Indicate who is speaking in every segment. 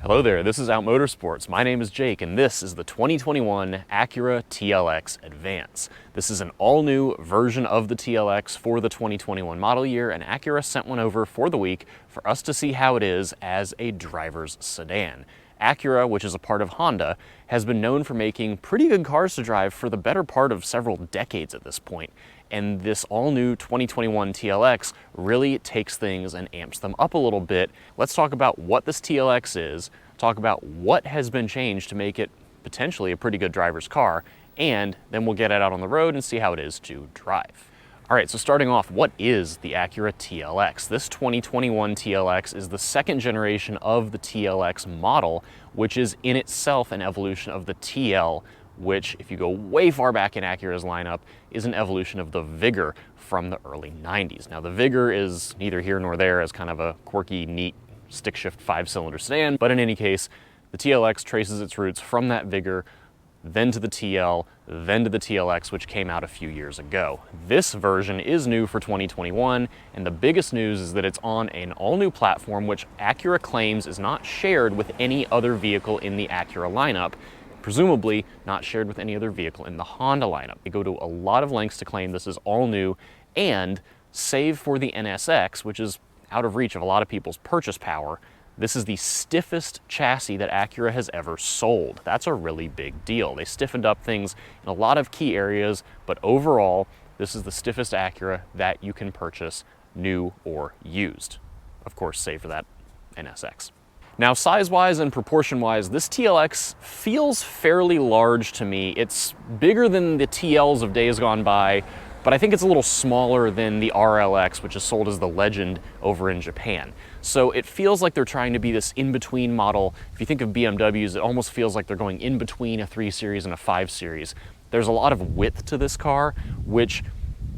Speaker 1: Hello there, this is Out Motorsports. My name is Jake and this is the 2021 Acura TLX Advance. This is an all-new version of the TLX for the 2021 model year, and Acura sent one over for the week for us to see how it is as a driver's sedan. Acura, which is a part of Honda, has been known for making pretty good cars to drive for the better part of several decades at this point. And this all-new 2021 TLX really takes things and amps them up a little bit. Let's talk about what this TLX is, talk about what has been changed to make it potentially a pretty good driver's car, and then we'll get it out on the road and see how it is to drive. All right, so starting off, what is the Acura TLX? This 2021 TLX is the second generation of the TLX model, which is in itself an evolution of the TL, which, if you go way far back in Acura's lineup, is an evolution of the Vigor from the early 90s. Now, the Vigor is neither here nor there as kind of a quirky, neat, stick-shift 5-cylinder sedan, but in any case, the TLX traces its roots from that Vigor, then to the TL, then to the TLX, which came out a few years ago. This version is new for 2021, and the biggest news is that it's on an all-new platform, which Acura claims is not shared with any other vehicle in the Acura lineup, presumably not shared with any other vehicle in the Honda lineup. They go to a lot of lengths to claim this is all new, and save for the NSX, which is out of reach of a lot of people's purchase power, this is the stiffest chassis that Acura has ever sold. That's a really big deal. They stiffened up things in a lot of key areas, but overall, this is the stiffest Acura that you can purchase, new or used. Of course, save for that NSX. Now, size-wise and proportion-wise, this TLX feels fairly large to me. It's bigger than the TLs of days gone by, but I think it's a little smaller than the RLX, which is sold as the Legend over in Japan. So it feels like they're trying to be this in-between model. If you think of BMWs, it almost feels like they're going in between a 3 Series and a 5 Series. There's a lot of width to this car, which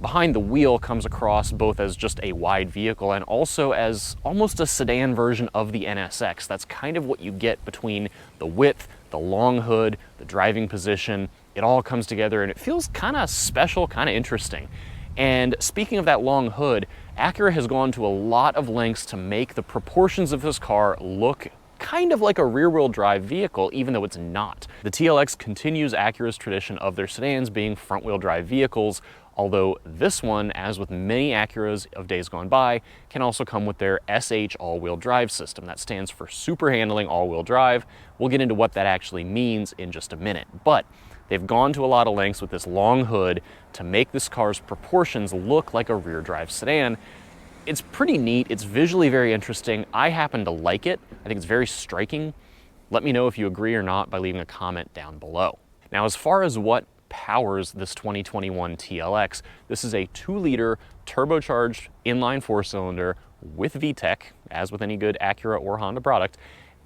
Speaker 1: behind the wheel comes across both as just a wide vehicle and also as almost a sedan version of the NSX. That's kind of what you get between the width, the long hood, the driving position. It all comes together and it feels kind of special, kind of interesting. And speaking of that long hood, Acura has gone to a lot of lengths to make the proportions of this car look kind of like a rear-wheel drive vehicle, even though it's not. The TLX continues Acura's tradition of their sedans being front-wheel drive vehicles, although this one, as with many Acuras of days gone by, can also come with their SH all-wheel drive system. That stands for Super Handling All-Wheel Drive. We'll get into what that actually means in just a minute. But they've gone to a lot of lengths with this long hood to make this car's proportions look like a rear drive sedan. It's pretty neat. It's visually very interesting. I happen to like it. I think it's very striking. Let me know if you agree or not by leaving a comment down below. Now, as far as what powers this 2021 TLX, this is a 2-liter turbocharged inline 4-cylinder with VTEC, as with any good Acura or Honda product,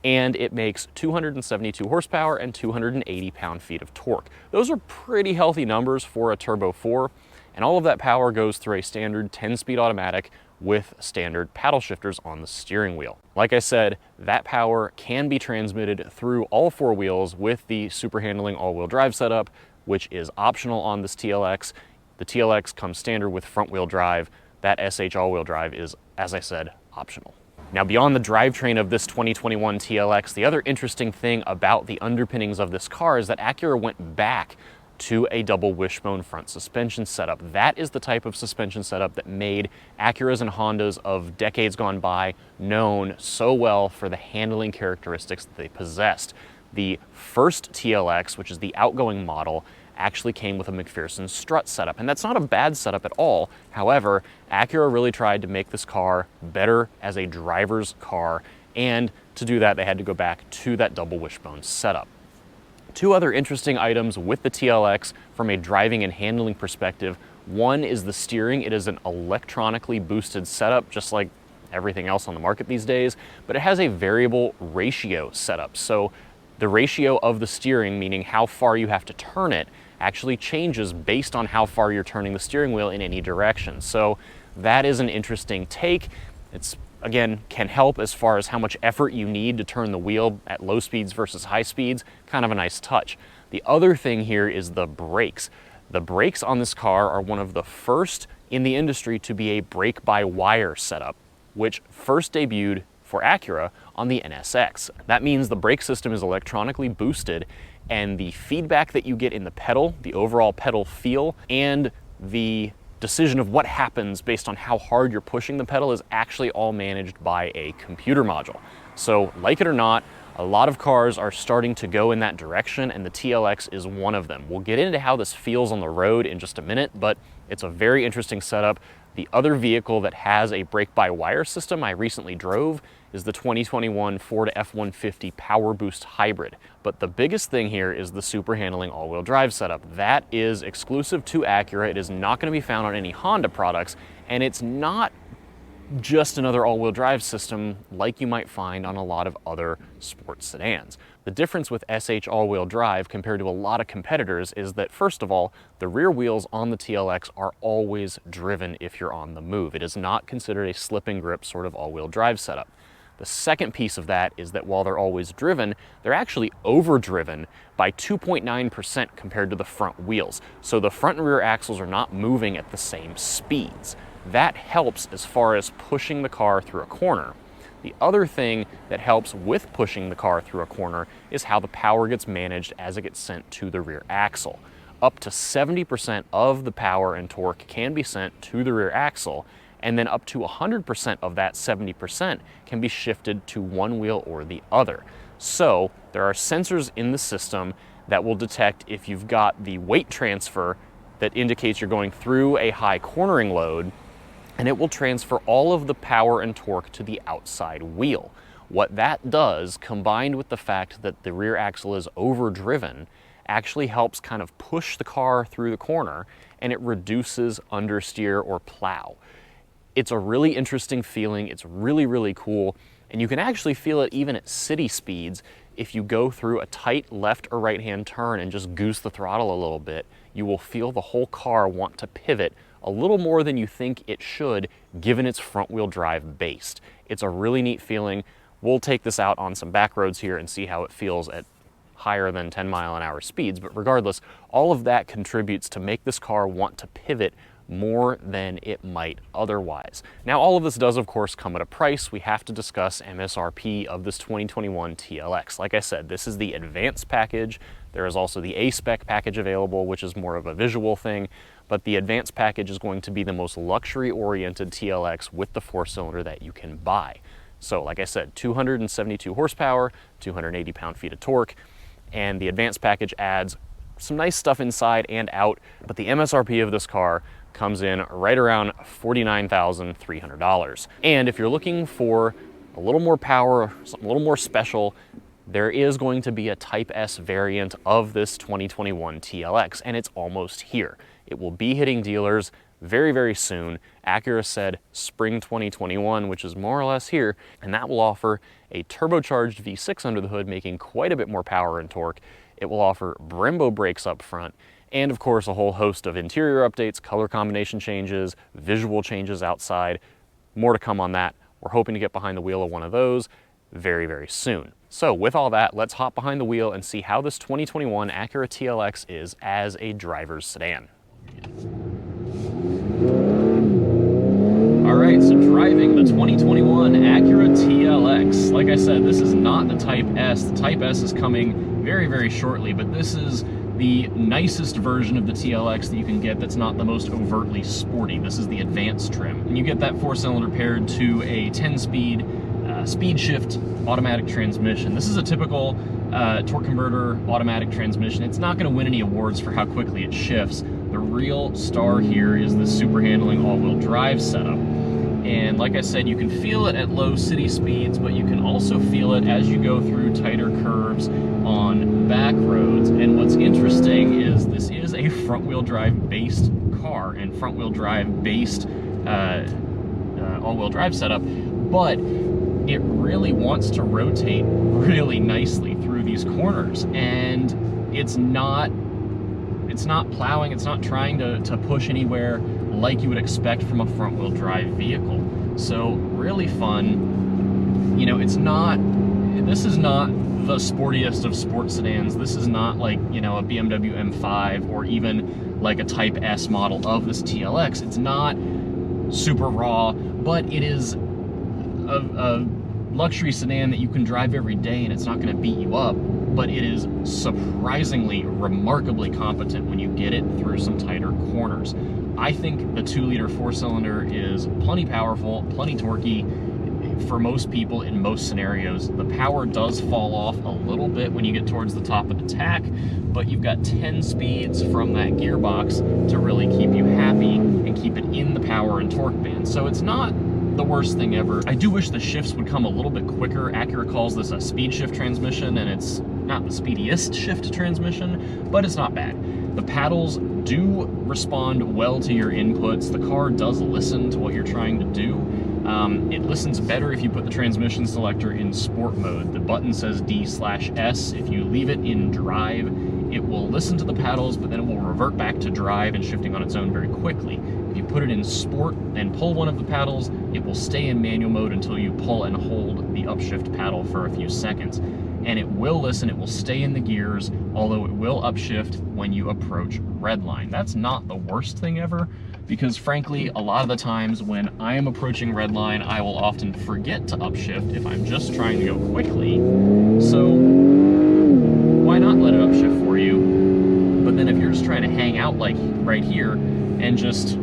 Speaker 1: and it makes 272 horsepower and 280 pound-feet of torque. Those are pretty healthy numbers for a Turbo 4, and all of that power goes through a standard 10-speed automatic with standard paddle shifters on the steering wheel. Like I said, that power can be transmitted through all 4 wheels with the Super Handling all-wheel drive setup, which is optional on this TLX. The TLX comes standard with front-wheel drive. That SH all-wheel drive is, as I said, optional. Now, beyond the drivetrain of this 2021 TLX, the other interesting thing about the underpinnings of this car is that Acura went back to a double wishbone front suspension setup. That is the type of suspension setup that made Acuras and Hondas of decades gone by known so well for the handling characteristics that they possessed. The first TLX, which is the outgoing model, actually came with a McPherson strut setup, and that's not a bad setup at all. However, Acura really tried to make this car better as a driver's car, and to do that, they had to go back to that double wishbone setup. 2 other interesting items with the TLX from a driving and handling perspective. One is the steering. It is an electronically boosted setup, just like everything else on the market these days, but it has a variable ratio setup. So the ratio of the steering, meaning how far you have to turn it, actually changes based on how far you're turning the steering wheel in any direction. So that is an interesting take. It's, again, can help as far as how much effort you need to turn the wheel at low speeds versus high speeds. Kind of a nice touch. The other thing here is the brakes. The brakes on this car are one of the first in the industry to be a brake-by-wire setup, which first debuted for Acura on the NSX. That means the brake system is electronically boosted, and the feedback that you get in the pedal, the overall pedal feel, and the decision of what happens based on how hard you're pushing the pedal is actually all managed by a computer module. So, like it or not, a lot of cars are starting to go in that direction, and the TLX is one of them. We'll get into how this feels on the road in just a minute, but it's a very interesting setup. The other vehicle that has a brake-by-wire system I recently drove is the 2021 Ford F-150 Power Boost Hybrid. But the biggest thing here is the super handling all-wheel drive setup. That is exclusive to Acura. It is not going to be found on any Honda products, and it's not just another all-wheel drive system like you might find on a lot of other sports sedans. The difference with SH all-wheel drive compared to a lot of competitors is that, first of all, the rear wheels on the TLX are always driven if you're on the move. It is not considered a slip and grip sort of all-wheel drive setup. The second piece of that is that while they're always driven, they're actually overdriven by 2.9% compared to the front wheels. So the front and rear axles are not moving at the same speeds. That helps as far as pushing the car through a corner. The other thing that helps with pushing the car through a corner is how the power gets managed as it gets sent to the rear axle. Up to 70% of the power and torque can be sent to the rear axle, and then up to 100% of that 70% can be shifted to one wheel or the other. So there are sensors in the system that will detect if you've got the weight transfer that indicates you're going through a high cornering load, and it will transfer all of the power and torque to the outside wheel. What that does, combined with the fact that the rear axle is overdriven, actually helps kind of push the car through the corner, and it reduces understeer or plow. It's a really interesting feeling. It's really, really cool, and you can actually feel it even at city speeds. If you go through a tight left or right-hand turn and just goose the throttle a little bit, you will feel the whole car want to pivot a little more than you think it should, given its front-wheel drive based. It's a really neat feeling. We'll take this out on some back roads here and see how it feels at higher than 10-mile-an-hour speeds, but regardless, all of that contributes to make this car want to pivot more than it might otherwise. Now, all of this does, of course, come at a price. We have to discuss MSRP of this 2021 TLX. Like I said, this is the Advance package. There is also the A-Spec package available, which is more of a visual thing, but the Advance package is going to be the most luxury-oriented TLX with the four-cylinder that you can buy. So, like I said, 272 horsepower, 280 pound-feet of torque, and the Advance package adds some nice stuff inside and out, but the MSRP of this car comes in right around $49,300. And if you're looking for a little more power, something a little more special, there is going to be a Type-S variant of this 2021 TLX, and it's almost here. It will be hitting dealers very, very soon. Acura said spring 2021, which is more or less here, and that will offer a turbocharged V6 under the hood, making quite a bit more power and torque. It will offer Brembo brakes up front, and of course a whole host of interior updates, color combination changes, visual changes outside. More to come on that. We're hoping to get behind the wheel of one of those very, very soon. So with all that, let's hop behind the wheel and see how this 2021 Acura TLX is as a driver's sedan. All right, so driving the 2021 Acura TLX. Like I said, this is not the Type-S. The Type-S is coming very, very shortly, but this is the nicest version of the TLX that you can get that's not the most overtly sporty. This is the Advance trim. And you get that four-cylinder paired to a 10-speed speed shift automatic transmission. This is a typical torque converter automatic transmission. It's not going to win any awards for how quickly it shifts. The real star here is the super handling all-wheel drive setup. And like I said, you can feel it at low city speeds, but you can also feel it as you go through tighter curves on back roads. And what's interesting is this is a front-wheel drive based car and front-wheel drive based all-wheel drive setup, but it really wants to rotate really nicely through these corners, and it's not plowing, it's not trying to push anywhere like you would expect from a front-wheel drive vehicle. So really fun. You know, this is not the sportiest of sports sedans. This is not like, you know, a BMW M5 or even like a Type-S model of this TLX. It's not super raw, but it is a luxury sedan that you can drive every day and it's not going to beat you up, but it is surprisingly, remarkably competent when you get it through some tighter corners. I think the 2-liter 4-cylinder is plenty powerful, plenty torquey for most people in most scenarios. The power does fall off a little bit when you get towards the top of the tack, but you've got 10 speeds from that gearbox to really keep you happy and keep it in the power and torque band. So it's not the worst thing ever. I do wish the shifts would come a little bit quicker. Acura calls this a speed shift transmission, and it's not the speediest shift transmission, but it's not bad. The paddles do respond well to your inputs. The car does listen to what you're trying to do. It listens better if you put the transmission selector in sport mode. The button says D/S. If you leave it in drive, it will listen to the paddles, but then it will revert back to drive and shifting on its own very quickly. If you put it in sport and pull one of the paddles, it will stay in manual mode until you pull and hold the upshift paddle for a few seconds. And it will listen, it will stay in the gears, although it will upshift when you approach redline. That's not the worst thing ever, because frankly, a lot of the times when I am approaching redline, I will often forget to upshift if I'm just trying to go quickly. So why not let it upshift for you? But then if you're just trying to hang out like right here and just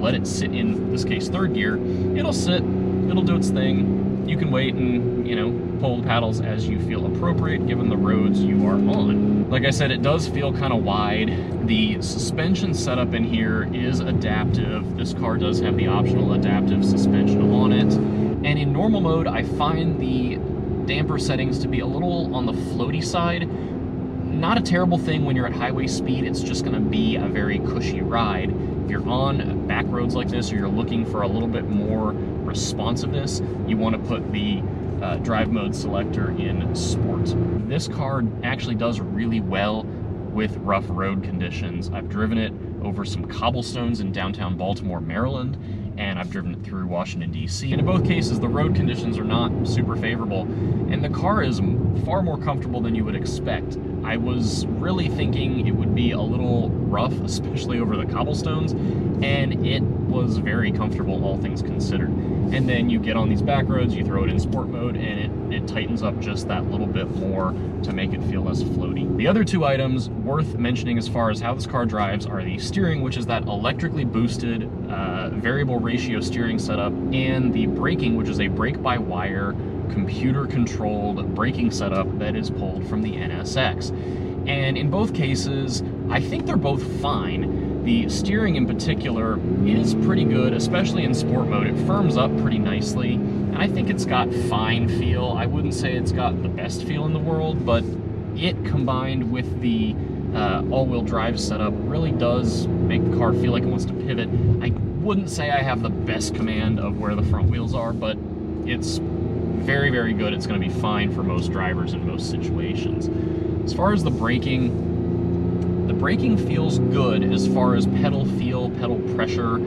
Speaker 1: let it sit in this case 3rd gear, it'll sit, it'll do its thing. You can wait and, you know, pull the paddles as you feel appropriate given the roads you are on. Like I said, it does feel kind of wide. The suspension setup in here is adaptive. This car does have the optional adaptive suspension on it. And in normal mode, I find the damper settings to be a little on the floaty side. Not a terrible thing when you're at highway speed. It's just going to be a very cushy ride. If you're on back roads like this, or you're looking for a little bit more responsiveness, you want to put the drive mode selector in sport. This car actually does really well with rough road conditions. I've driven it over some cobblestones in downtown Baltimore, Maryland, and I've driven it through Washington, D.C. And in both cases, the road conditions are not super favorable, and the car is far more comfortable than you would expect. I was really thinking it would be a little rough, especially over the cobblestones, and it was very comfortable, all things considered. And then you get on these back roads, you throw it in sport mode, and it tightens up just that little bit more to make it feel less floaty. The other two items worth mentioning as far as how this car drives are the steering, which is that electrically boosted variable ratio steering setup, and the braking, which is a brake-by-wire computer-controlled braking setup that is pulled from the NSX. And in both cases, I think they're both fine. The steering in particular is pretty good, especially in sport mode. It firms up pretty nicely, and I think it's got fine feel. I wouldn't say it's got the best feel in the world, but it combined with the all-wheel drive setup really does make the car feel like it wants to pivot. I wouldn't say I have the best command of where the front wheels are, but it's very, very good. It's going to be fine for most drivers in most situations. As far as the braking feels good as far as pedal feel, pedal pressure,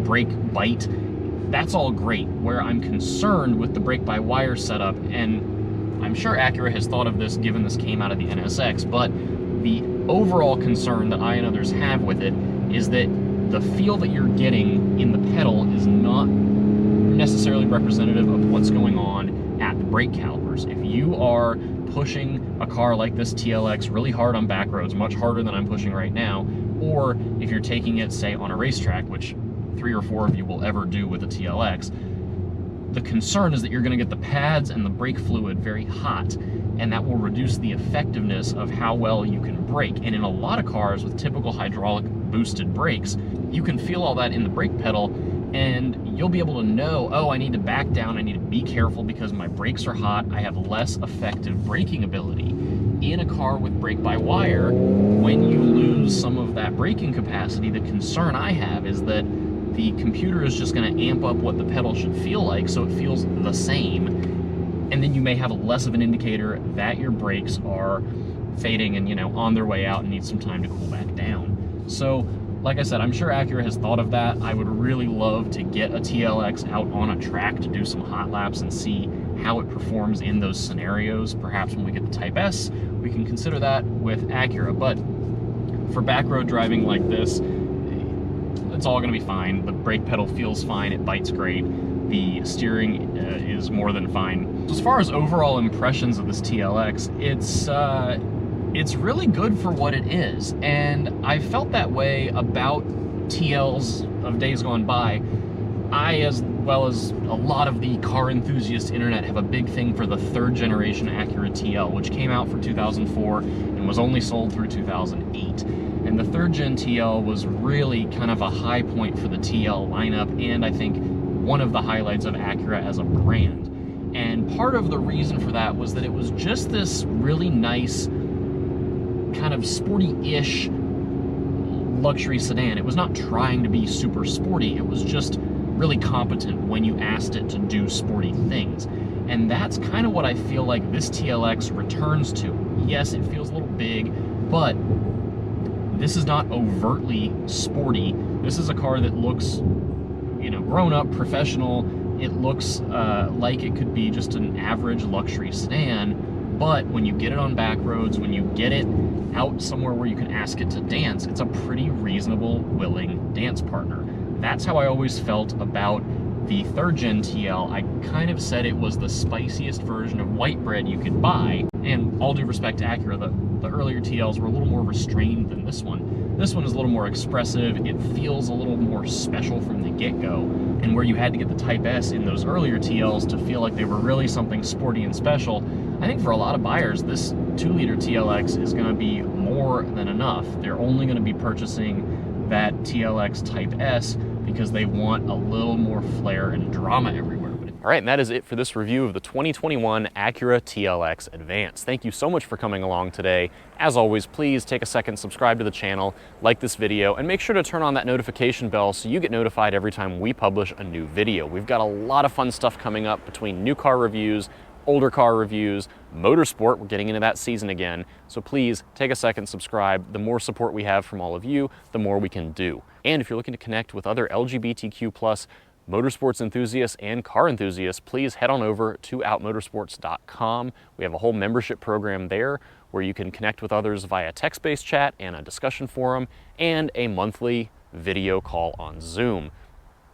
Speaker 1: brake bite. That's all great. Where I'm concerned with the brake-by-wire setup, and I'm sure Acura has thought of this given this came out of the NSX, but the overall concern that I and others have with it is that the feel that you're getting in the pedal is not necessarily representative of what's going on at the brake calipers. If you are pushing a car like this TLX really hard on back roads, much harder than I'm pushing right now, or if you're taking it, say, on a racetrack, which 3 or 4 of you will ever do with a TLX, the concern is that you're going to get the pads and the brake fluid very hot, and that will reduce the effectiveness of how well you can brake. And in a lot of cars with typical hydraulic boosted brakes, you can feel all that in the brake pedal, and you'll be able to know, oh, I need to back down, I need to be careful because my brakes are hot, I have less effective braking ability. In a car with brake-by-wire, when you lose some of that braking capacity, the concern I have is that the computer is just going to amp up what the pedal should feel like so it feels the same, and then you may have less of an indicator that your brakes are fading and, you know, on their way out and need some time to cool back down. So, like I said, I'm sure Acura has thought of that. I would really love to get a TLX out on a track to do some hot laps and see how it performs in those scenarios. Perhaps when we get the Type-S, we can consider that with Acura. But for back road driving like this, it's all going to be fine. The brake pedal feels fine. It bites great. The steering is more than fine. As far as overall impressions of this TLX, it's really good for what it is, and I felt that way about TLs of days gone by. I, as well as a lot of the car enthusiast internet, have a big thing for the third generation Acura TL, which came out for 2004 and was only sold through 2008. And the third gen TL was really kind of a high point for the TL lineup, and I think one of the highlights of Acura as a brand. And part of the reason for that was that it was just this really nice, kind of sporty-ish luxury sedan. It was not trying to be super sporty, it was just really competent when you asked it to do sporty things. And that's kind of what I feel like this TLX returns to. Yes, it feels a little big, but this is not overtly sporty. This is a car that looks, you know, grown up, professional. It looks like it could be just an average luxury sedan, but when you get it on back roads, when you get it out somewhere where you can ask it to dance, it's a pretty reasonable, willing dance partner. That's how I always felt about the third gen TL. I kind of said it was the spiciest version of white bread you could buy, and all due respect to Acura, the earlier TLs were a little more restrained than this one. This one is a little more expressive, it feels a little more special from the get-go, and where you had to get the Type-S in those earlier TLs to feel like they were really something sporty and special, I think for a lot of buyers, this 2-liter TLX is going to be more than enough. They're only going to be purchasing that TLX Type-S because they want a little more flair and drama everywhere. All right, and that is it for this review of the 2021 Acura TLX Advance. Thank you so much for coming along today. As always, please take a second, subscribe to the channel, like this video, and make sure to turn on that notification bell so you get notified every time we publish a new video. We've got a lot of fun stuff coming up between new car reviews, older car reviews, motorsport. We're getting into that season again. So please take a second, subscribe. The more support we have from all of you, the more we can do. And if you're looking to connect with other LGBTQ+ motorsports enthusiasts and car enthusiasts, please head on over to outmotorsports.com. We have a whole membership program there where you can connect with others via text-based chat and a discussion forum and a monthly video call on Zoom.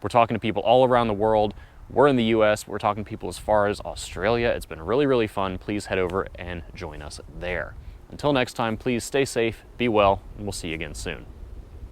Speaker 1: We're talking to people all around the world. We're in the US, we're talking to people as far as Australia. It's been really, really fun. Please head over and join us there. Until next time, please stay safe, be well, and we'll see you again soon.